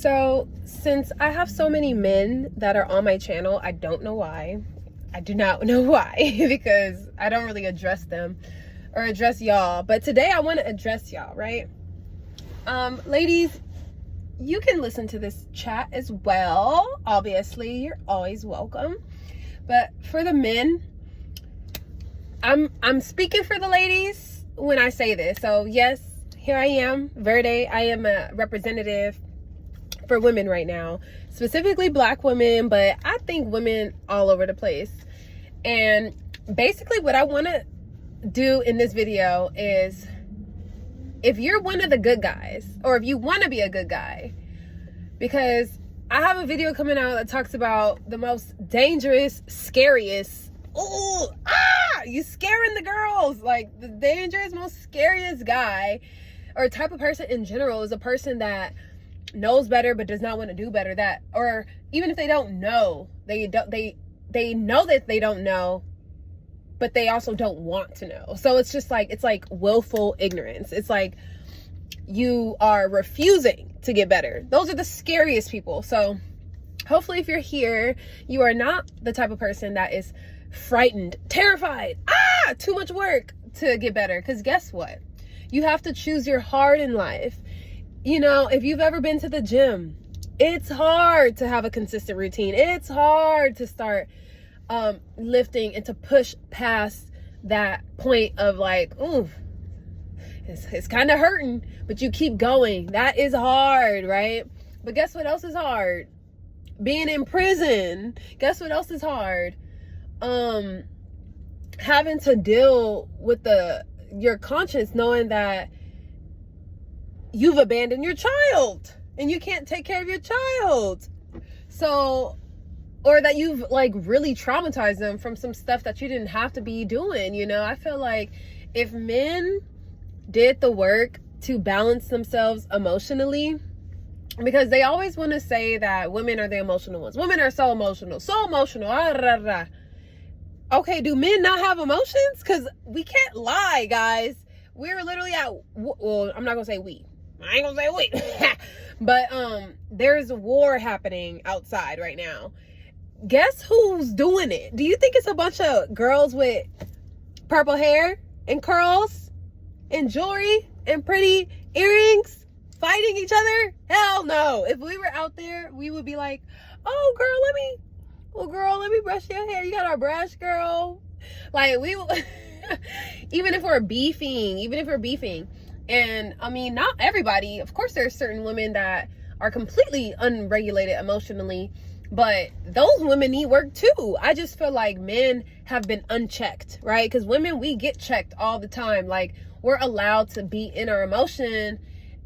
So since I have so many men that are on my channel, I don't know why. I do not know why because I don't really address them or address y'all. But today I want to address y'all, right? Ladies, you can listen to this chat as well. Obviously, you're always welcome. But for the men, I'm speaking for the ladies when I say this. So yes, here I am, Verde. I am a representative for women right now, specifically Black women, but I think women all over the place. And basically what I want to do in this video is, if you're one of the good guys, or if you want to be a good guy, because I have a video coming out that talks about the most dangerous, scariest, you scaring the girls, like the dangerous, most scariest guy or type of person in general is a person that knows better but does not want to do better. That, or even if they don't know, they know that they don't know, but they also don't want to know. So it's just like, it's like willful ignorance. It's like you are refusing to get better. Those are the scariest people. So hopefully if you're here, you are not the type of person that is frightened, terrified, too much work to get better. Because guess what? You have to choose your heart in life. You know, if you've ever been to the gym, it's hard to have a consistent routine. It's hard to start lifting and to push past that point of like, ooh, it's kind of hurting, but you keep going. That is hard, right? But guess what else is hard? Being in prison. Guess what else is hard? Having to deal with your conscience, knowing that you've abandoned your child and you can't take care of your child. So, or that you've like really traumatized them from some stuff that you didn't have to be doing. You know, I feel like if men did the work to balance themselves emotionally, because they always want to say that women are the emotional ones. Women are so emotional. Okay, do men not have emotions? Because we can't lie, guys. We're literally at, well, I'm not going to say we. I ain't going to say we. But there's a war happening outside right now. Guess who's doing it? Do you think it's a bunch of girls with purple hair and curls and jewelry and pretty earrings fighting each other? Hell no. If we were out there, we would be like, oh girl, let me brush your hair. You got our brush, girl. Like we even if we're beefing. And I mean, not everybody, of course there's certain women that are completely unregulated emotionally, but those women need work too. I just feel like men have been unchecked, right? Because women, we get checked all the time. Like, we're allowed to be in our emotion,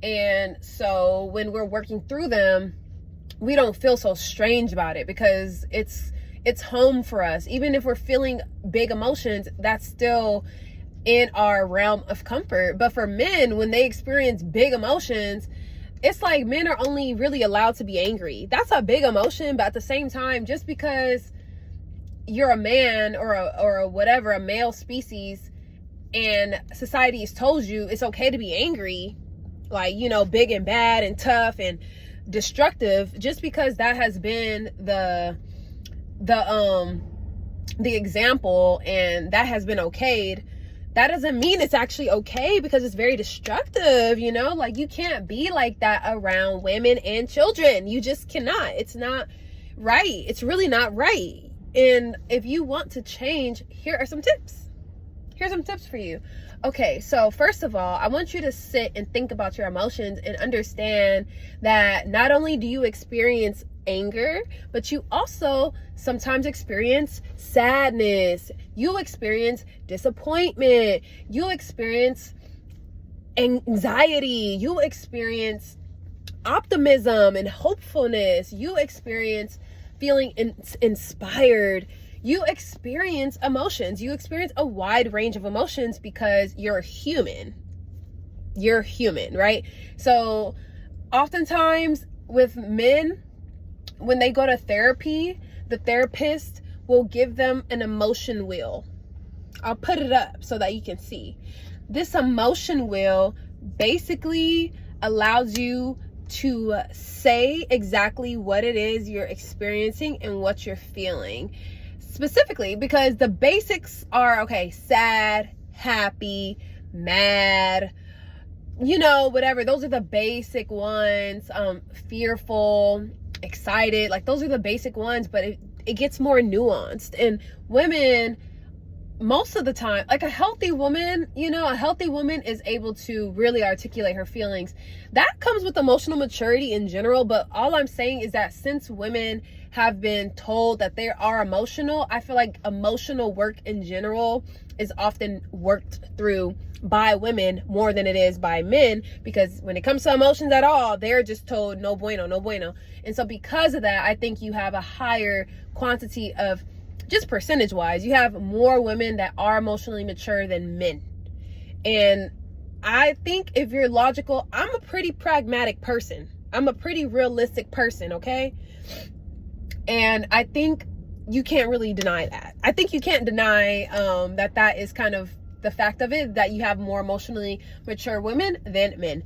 and so when we're working through them, we don't feel so strange about it because it's home for us. Even if we're feeling big emotions, that's still in our realm of comfort. But for men, when they experience big emotions, it's like men are only really allowed to be angry. That's a big emotion, but at the same time, just because you're a man or a male species, and society has told you it's okay to be angry, like, you know, big and bad and tough and destructive, just because that has been the example and that has been okayed, that doesn't mean it's actually okay, because it's very destructive, you know? Like, you can't be like that around women and children. You just cannot. It's not right. It's really not right. And if you want to change, here are some tips. Here's some tips for you. Okay, so first of all, I want you to sit and think about your emotions and understand that not only do you experience anger, but you also sometimes experience sadness. You experience disappointment. You experience anxiety. You experience optimism and hopefulness. You experience feeling inspired. You experience emotions. You experience a wide range of emotions because you're human. You're human, right? So oftentimes with men, when they go to therapy, the therapist will give them an emotion wheel. I'll put it up so that you can see. This emotion wheel basically allows you to say exactly what it is you're experiencing and what you're feeling. Specifically, because the basics are, okay, sad, happy, mad, you know, whatever. Those are the basic ones. Fearful, excited, like those are the basic ones, but it gets more nuanced. And women, most of the time, like a healthy woman, you know, a healthy woman is able to really articulate her feelings. That comes with emotional maturity in general. But all I'm saying is that since women have been told that they are emotional, I feel like emotional work in general is often worked through by women more than it is by men, because when it comes to emotions at all, they're just told no bueno, no bueno. And so because of that, I think you have a higher quantity of, just percentage wise, you have more women that are emotionally mature than men. And I think if you're logical, I'm a pretty pragmatic person. I'm a pretty realistic person, okay? And I think you can't really deny that. I think you can't deny that is kind of the fact of it, that you have more emotionally mature women than men.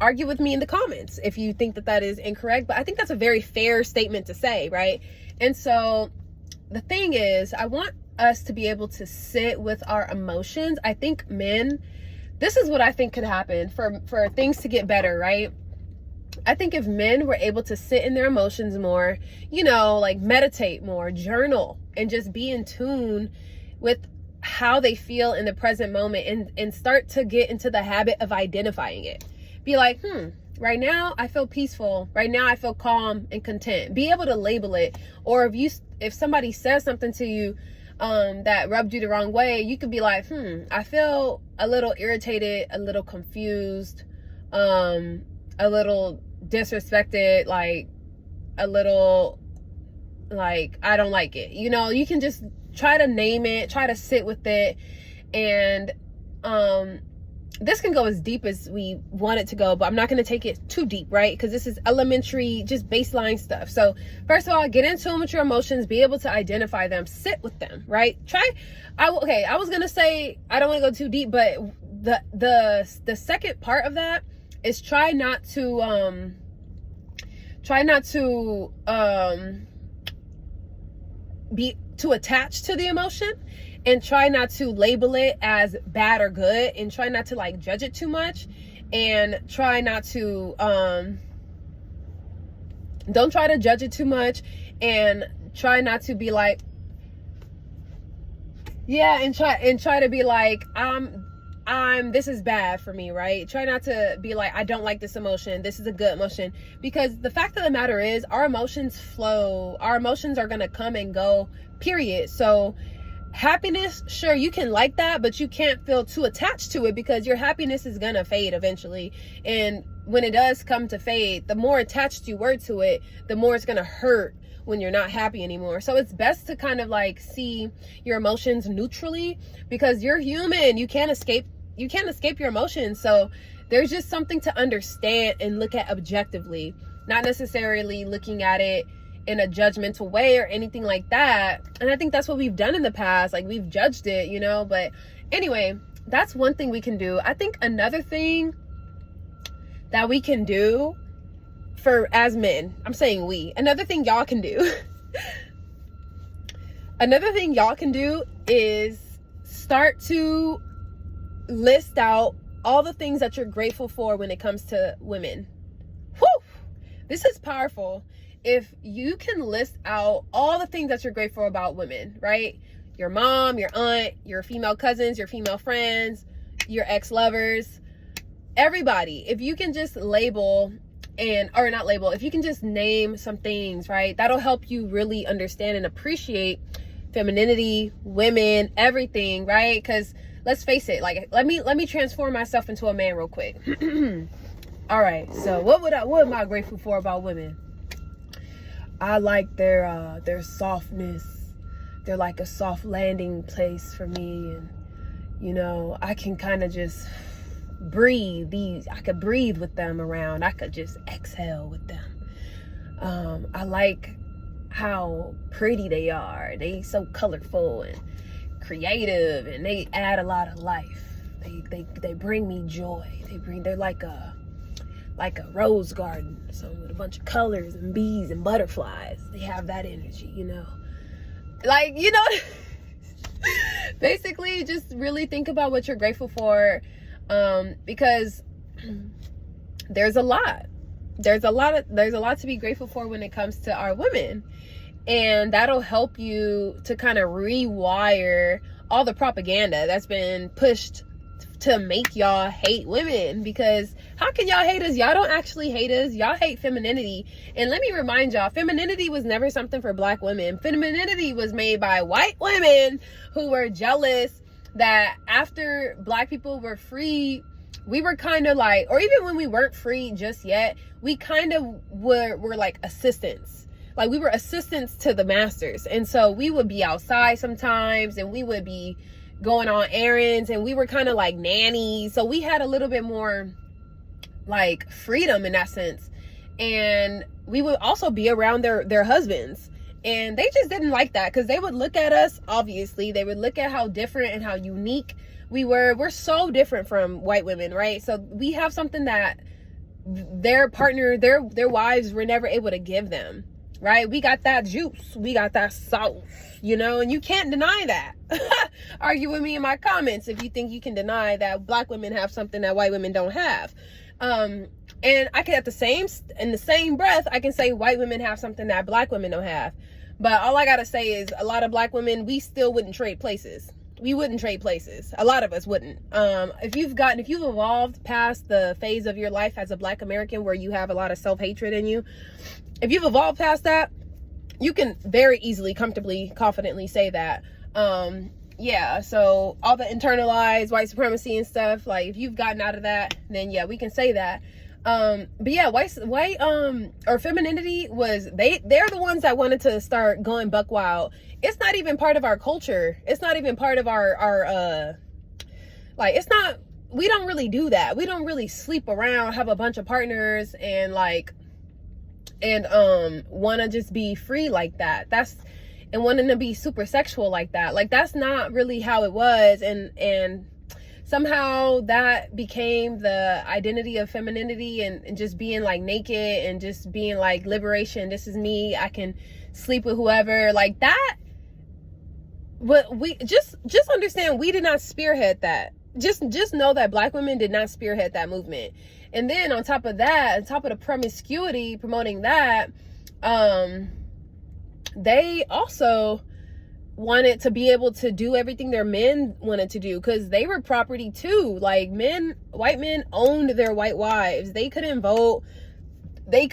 Argue with me in the comments if you think that is incorrect, but I think that's a very fair statement to say, right? And so the thing is, I want us to be able to sit with our emotions. I think men, this is what I think could happen for things to get better, right? I think if men were able to sit in their emotions more, you know, like meditate more, journal, and just be in tune with how they feel in the present moment, and start to get into the habit of identifying it. Be like, right now I feel peaceful. Right now I feel calm and content. Be able to label it. Or if somebody says something to you that rubbed you the wrong way, you could be like, I feel a little irritated, a little confused, a little disrespected, like a little, like, I don't like it. You know, you can just try to name it, try to sit with it. And this can go as deep as we want it to go, but I'm not going to take it too deep, right? Because this is elementary, just baseline stuff. So first of all, get in tune with your emotions, be able to identify them, sit with them, right? I was going to say, I don't want to go too deep, but the second part of that is try not to be too attached to the emotion, and try not to label it as bad or good, and try not to like judge it too much, and try not to don't try to judge it too much, and try not to be like, yeah, and try to be like, this is bad for me, right? Try not to be like, I don't like this emotion, this is a good emotion. Because the fact of the matter is, our emotions flow. Our emotions are gonna come and go, period. So happiness, sure, you can like that, but you can't feel too attached to it, because your happiness is gonna fade eventually. And when it does come to fade, the more attached you were to it, the more it's gonna hurt when you're not happy anymore. So it's best to kind of like see your emotions neutrally, because you're human. You can't escape your emotions. So there's just something to understand and look at objectively, not necessarily looking at it in a judgmental way or anything like that. And I think that's what we've done in the past. Like, we've judged it, you know. But anyway, that's one thing we can do. I think another thing that we can do as men, I'm saying another thing y'all can do another thing y'all can do is start to list out all the things that you're grateful for when it comes to women. Whew! This is powerful. If you can list out all the things that you're grateful about women, right? Your mom, your aunt, your female cousins, your female friends, your ex-lovers, everybody. If you can just if you can just name some things, right? That'll help you really understand and appreciate femininity, women, everything, right? Because let's face it, like, let me transform myself into a man real quick. All right, so what am I grateful for about women? I like their softness. They're like a soft landing place for me, and you know, I can kind of just breathe. I could breathe with them around. I could just exhale with them. I like how pretty they are. They so colorful and creative, and they add a lot of life. They bring me joy. They're like a rose garden, so with a bunch of colors and bees and butterflies. They have that energy, you know, like, you know. Basically, just really think about what you're grateful for, because there's a lot to be grateful for when it comes to our women, and that'll help you to kind of rewire all the propaganda that's been pushed to make y'all hate women. Because how can y'all hate us? Y'all don't actually hate us. Y'all hate femininity. And let me remind y'all, femininity was never something for black women. Femininity was made by white women who were jealous that after black people were free, we were kind of like, or even when we weren't free just yet, we kind of were like assistants. Like, we were assistants to the masters. And so we would be outside sometimes, and we would be going on errands, and we were kind of like nannies. So we had a little bit more like freedom in that sense. And we would also be around their husbands. And they just didn't like that, because they would look at us, obviously. They would look at how different and how unique we were. We're so different from white women, right? So we have something that their partner, their wives were never able to give them, right? We got that juice. We got that sauce, you know, and you can't deny that. Argue with me in my comments if you think you can deny that black women have something that white women don't have. And I can, in the same breath, I can say white women have something that black women don't have. But all I gotta say is, a lot of black women, we still wouldn't trade places. We wouldn't trade places. A lot of us wouldn't. If you've evolved past the phase of your life as a black American where you have a lot of self-hatred in you, if you've evolved past that, you can very easily, comfortably, confidently say that. Yeah, so all the internalized white supremacy and stuff, like, if you've gotten out of that, then yeah, we can say that. But yeah, white or femininity was, they're the ones that wanted to start going buck wild. It's not even part of our culture. It's not even part of our like, it's not, we don't really do that. We don't really sleep around, have a bunch of partners, and like, and want to just be free like that. And wanting to be super sexual like that. Like, that's not really how it was. And somehow that became the identity of femininity, and just being like naked, and just being like liberation. This is me. I can sleep with whoever, like that. But we just understand, we did not spearhead that. Just know that black women did not spearhead that movement. And then on top of that, on top of the promiscuity promoting that, they also wanted to be able to do everything their men wanted to do, because they were property too. Like, white men owned their white wives. They couldn't vote. They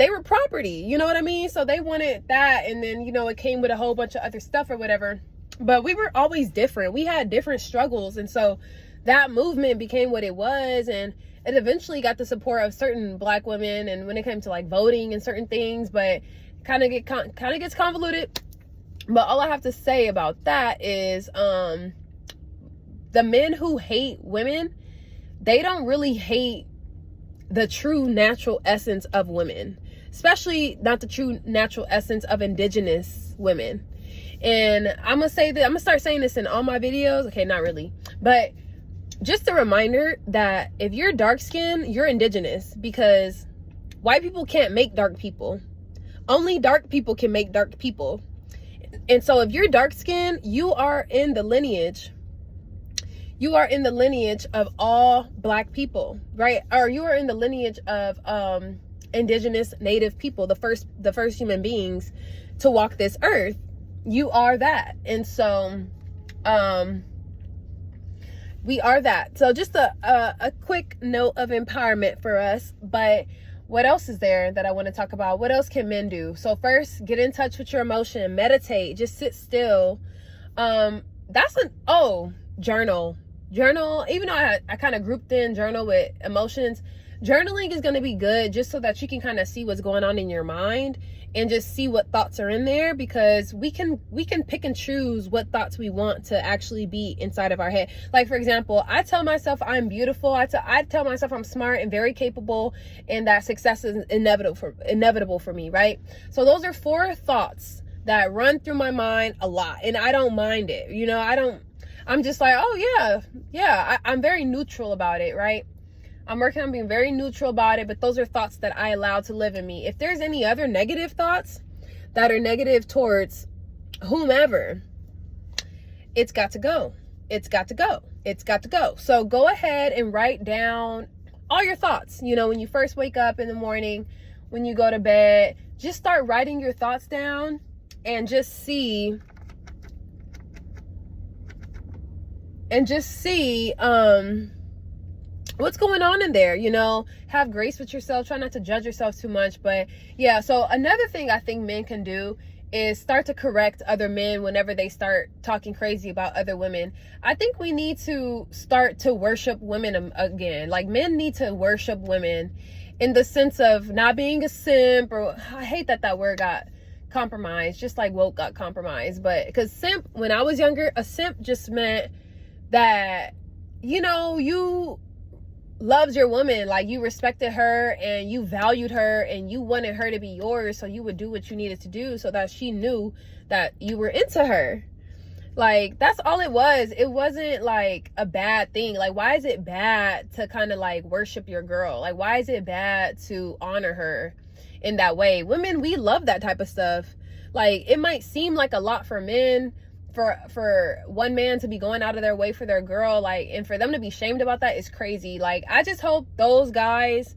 were property. You know what I mean? So they wanted that. And then, you know, it came with a whole bunch of other stuff or whatever. But we were always different. We had different struggles. And so that movement became what it was. And it eventually got the support of certain black women. And when it came to like voting and certain things, but kind of gets convoluted. But all I have to say about that is, the men who hate women, they don't really hate the true natural essence of women, especially not the true natural essence of indigenous women. And I'm gonna say that, I'm gonna start saying this in all my videos. Okay, not really, but just a reminder that if you're dark skinned, you're indigenous, because white people can't make dark people. Only dark people can make dark people. And so if you're dark skinned, you are in the lineage of all black people, right? Or you are in the lineage of indigenous native people, the first human beings to walk this earth. You are that. And so we are that. So just a quick note of empowerment for us. But what else is there that I want to talk about? What else can men do? So first, get in touch with your emotion, meditate, just sit still. Journal. Even though I kind of grouped in journal with emotions, journaling is going to be good just so that you can kind of see what's going on in your mind and just see what thoughts are in there, because we can pick and choose what thoughts we want to actually be inside of our head. Like, for example, I tell myself I'm beautiful. I tell myself I'm smart and very capable, and that success is inevitable for me, right? So those are 4 thoughts that run through my mind a lot, and I don't mind it. I'm just like, oh yeah, I'm very neutral about it, right? I'm working on being very neutral about it, but those are thoughts that I allow to live in me. If there's any other negative thoughts that are negative towards whomever, it's got to go. It's got to go. It's got to go. So go ahead and write down all your thoughts. You know, when you first wake up in the morning, when you go to bed, just start writing your thoughts down and just see what's going on in there. You know, have grace with yourself. Try not to judge yourself too much. But yeah, so another thing I think men can do is start to correct other men whenever they start talking crazy about other women. I think we need to start to worship women again. Like, men need to worship women in the sense of not being a simp, or I hate that word got compromised, just like woke got compromised. But because simp, when I was younger, a simp just meant that, you know, you loved your woman, like you respected her and you valued her and you wanted her to be yours, so you would do what you needed to do so that she knew that you were into her. Like, that's all it was. It wasn't like a bad thing. Like, why is it bad to kind of like worship your girl? Like, why is it bad to honor her in that way? Women, we love that type of stuff. Like, it might seem like a lot for men, for one man to be going out of their way for their girl, like, and for them to be shamed about that is crazy. Like, I just hope those guys,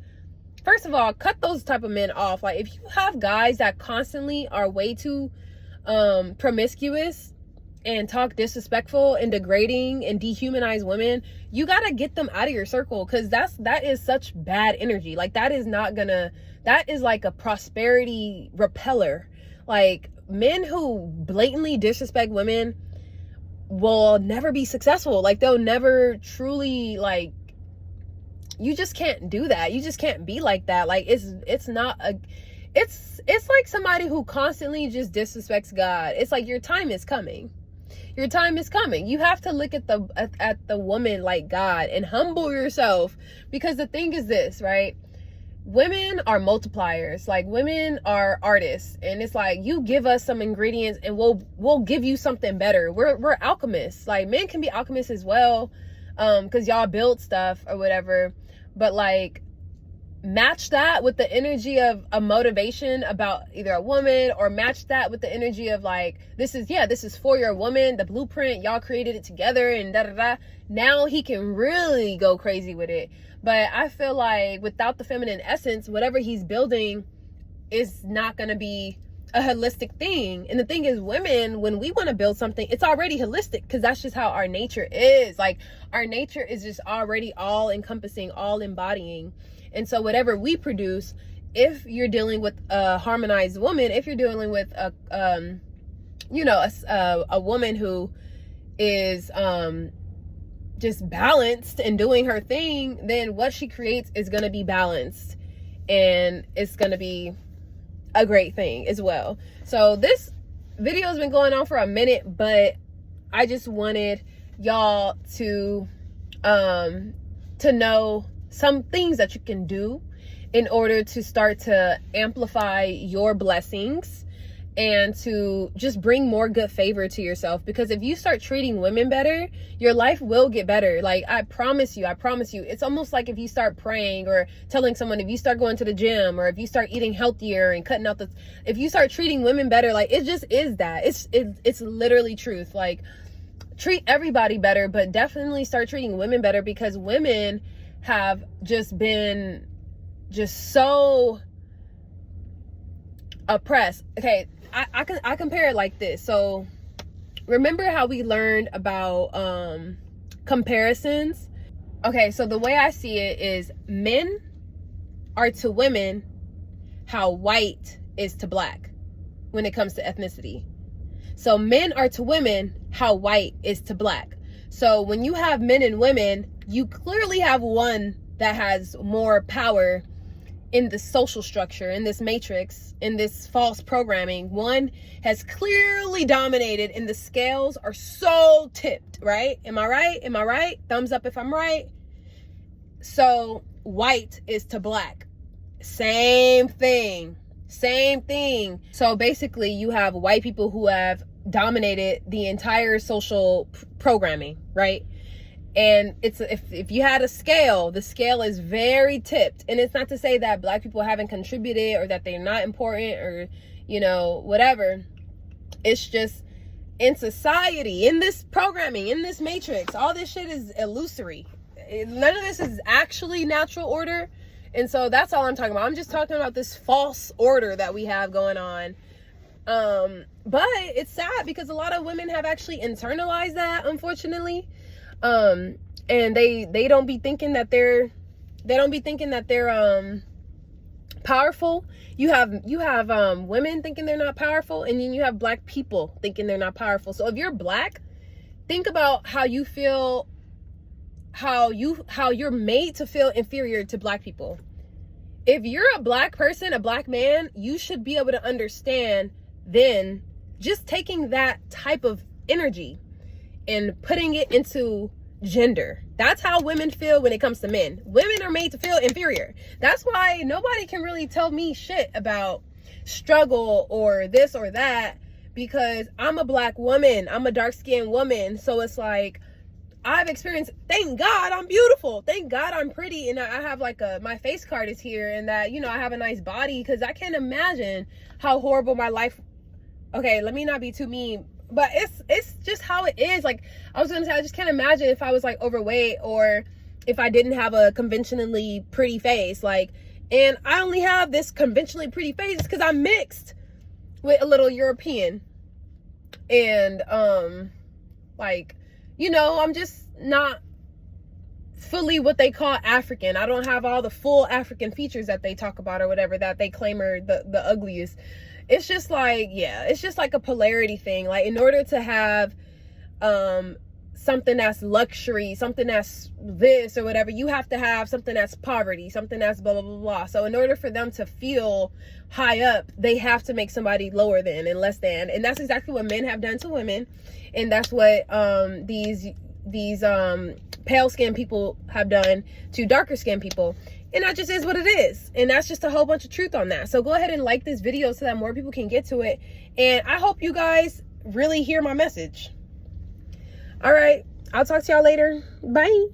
first of all, cut those type of men off. Like, if you have guys that constantly are way too promiscuous and talk disrespectful and degrading and dehumanize women, you gotta get them out of your circle, because that is such bad energy. Like, that is like a prosperity repeller. Like, men who blatantly disrespect women will never be successful. Like, they'll never truly, like, you just can't do that. You just can't be like that. like it's like somebody who constantly just disrespects God. It's like, your time is coming. Your time is coming. You have to look at the woman like God and humble yourself, because the thing is this, right? Women are multipliers. Like, women are artists, and it's like, you give us some ingredients and we'll give you something better. We're alchemists. Like, men can be alchemists as well, because y'all build stuff or whatever. But like, match that with the energy of a motivation about either a woman, or match that with the energy of like, this is for your woman, the blueprint, y'all created it together, and da da da. Now he can really go crazy with it. But I feel like without the feminine essence, whatever he's building is not going to be a holistic thing. And the thing is, women, when we want to build something, it's already holistic, because that's just how our nature is. Like, our nature is just already all encompassing, all embodying. And so whatever we produce, if you're dealing with a harmonized woman, if you're dealing with a woman who is just balanced and doing her thing, then what she creates is going to be balanced, and it's going to be a great thing as well. So this video has been going on for a minute, but I just wanted y'all to know some things that you can do in order to start to amplify your blessings and to just bring more good favor to yourself. Because if you start treating women better, your life will get better. Like, I promise you. It's almost like if you start praying, or telling someone, if you start going to the gym, or if you start eating healthier and cutting out if you start treating women better, like, it just is that. It's literally truth. Like, treat everybody better, but definitely start treating women better, because women have just been so oppressed. Okay, I compare it like this. So remember how we learned about comparisons? Okay, so the way I see it is, men are to women how white is to black when it comes to ethnicity. So men are to women how white is to black. So when you have men and women, you clearly have one that has more power in the social structure, in this matrix, in this false programming. One has clearly dominated, and the scales are so tipped, right? Am I right? Thumbs up if I'm right. So white is to black. Same thing. So basically, you have white people who have dominated the entire social programming, right? And it's, if you had a scale, the scale is very tipped. And it's not to say that Black people haven't contributed or that they're not important or, you know, whatever. It's just, in society, in this programming, in this matrix, all this shit is illusory. None of this is actually natural order. And so that's all I'm talking about. I'm just talking about this false order that we have going on. But it's sad because a lot of women have actually internalized that, unfortunately. And they don't be thinking that they're powerful. You have women thinking they're not powerful, and then you have Black people thinking they're not powerful. So if you're Black, think about how you feel, how you're made to feel inferior to Black people. If you're a Black person, a Black man, you should be able to understand then just taking that type of energy and putting it into gender. That's how women feel when it comes to men. Women are made to feel inferior. That's why nobody can really tell me shit about struggle or this or that, because I'm a Black woman. I'm a dark-skinned woman. So it's like, I've experienced, thank God I'm beautiful. Thank God I'm pretty. And I have like my face card is here, and that, you know, I have a nice body, because I can't imagine how horrible my life. Okay, let me not be too mean, but it's just how it is. Like, I was gonna say, I just can't imagine if I was like overweight, or if I didn't have a conventionally pretty face. Like, and I only have this conventionally pretty face because I'm mixed with a little European. And like, you know, I'm just not fully what they call African. I don't have all the full African features that they talk about or whatever, that they claim are the ugliest. It's just like, yeah, it's just like a polarity thing. Like, in order to have something that's luxury, something that's this or whatever, you have to have something that's poverty, something that's blah, blah, blah, blah. So in order for them to feel high up, they have to make somebody lower than and less than. And that's exactly what men have done to women. And that's what these pale skinned people have done to darker skinned people. And that just is what it is. And that's just a whole bunch of truth on that. So go ahead and like this video so that more people can get to it. And I hope you guys really hear my message. All right. I'll talk to y'all later. Bye.